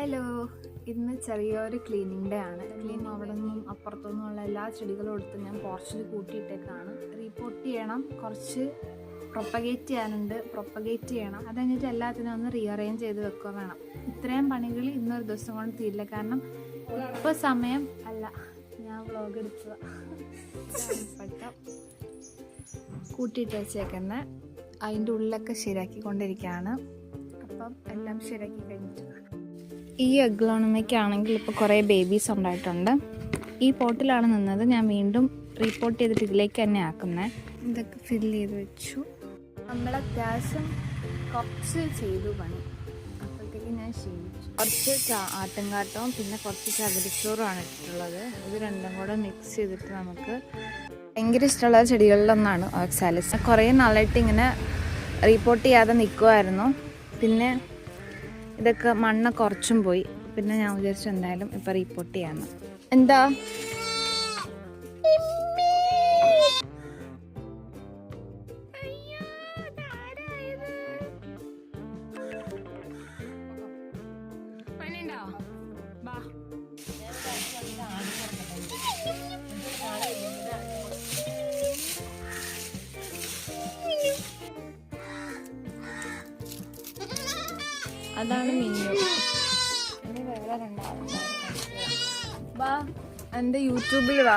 Hello, ഇന്ന് ചെറിയൊരു cleaning day ആണ്. അവിടെ നിന്നും അപ്പുറത്തുനിന്നുള്ള എല്ലാ ചെടികളും എടുത്ത് ഞാൻ പോർച്ചിൽ കൂട്ടിയിട്ടേക്കാണ്. റീപോർട്ട് ചെയ്യണം, കുറച്ച് പ്രൊപ്പഗേറ്റ് ചെയ്യാനുണ്ട്, പ്രൊപ്പഗേറ്റ് ചെയ്യണം. അത് കഴിഞ്ഞിട്ട് എല്ലാത്തിനും ഒന്ന് റീഅറേഞ്ച് ചെയ്ത് വെക്കുക വേണം. ഇത്രയും പണികൾ ഇന്നൊരു ദിവസം കൊണ്ട് തീരില്ല. കാരണം ഇപ്പോൾ സമയം അല്ല, ഞാൻ വ്ളോഗ് എടുക്കുക കൂട്ടിയിട്ട് വെച്ചേക്കുന്ന അതിൻ്റെ ഉള്ളിലൊക്കെ ശരിയാക്കിക്കൊണ്ടിരിക്കുകയാണ്. അപ്പം എല്ലാം ശരിയാക്കി കഴിഞ്ഞിട്ട് ഈ അഗ്ലോണമയ്ക്കാണെങ്കിൽ ഇപ്പോൾ കുറേ ബേബീസ് ഉണ്ടായിട്ടുണ്ട്. ഈ പോട്ടിലാണ് നിന്നത്. ഞാൻ വീണ്ടും റീപോർട്ട് ചെയ്തിട്ട് ഇതിലേക്ക് തന്നെ ആക്കുന്നത്. ഇതൊക്കെ ഫില്ല് ചെയ്ത് വെച്ചു. നമ്മൾ അത്യാവശ്യം കുറച്ച് ചെയ്തു പണി. അപ്പോഴത്തേക്ക് ഞാൻ ക്ഷീണിച്ചു. കുറച്ച് ആട്ടുംകാട്ടവും പിന്നെ കുറച്ച് ചകിരിച്ചോറുമാണ് ഇട്ടിട്ടുള്ളത്. ഇത് രണ്ടും കൂടെ മിക്സ് ചെയ്തിട്ട് നമുക്ക് ഭയങ്കര ഇഷ്ടമുള്ള ചെടികളിലൊന്നാണ് ഓക്സാലിസ്. കുറേ നാളായിട്ട് ഇങ്ങനെ റീപോർട്ട് ചെയ്യാതെ നിൽക്കുമായിരുന്നു. പിന്നെ ഇതൊക്കെ മണ്ണ് കുറച്ചും പോയി. പിന്നെ ഞാൻ വിചാരിച്ചു എന്തായാലും ഇപ്പം റീപോർട്ട് ചെയ്യാമെന്ന്. എന്താ അതാണ് മിന്നു. ഇനി വേറെ രണ്ടാളും വാ, എൻ്റെ യൂട്യൂബിൽ വാ.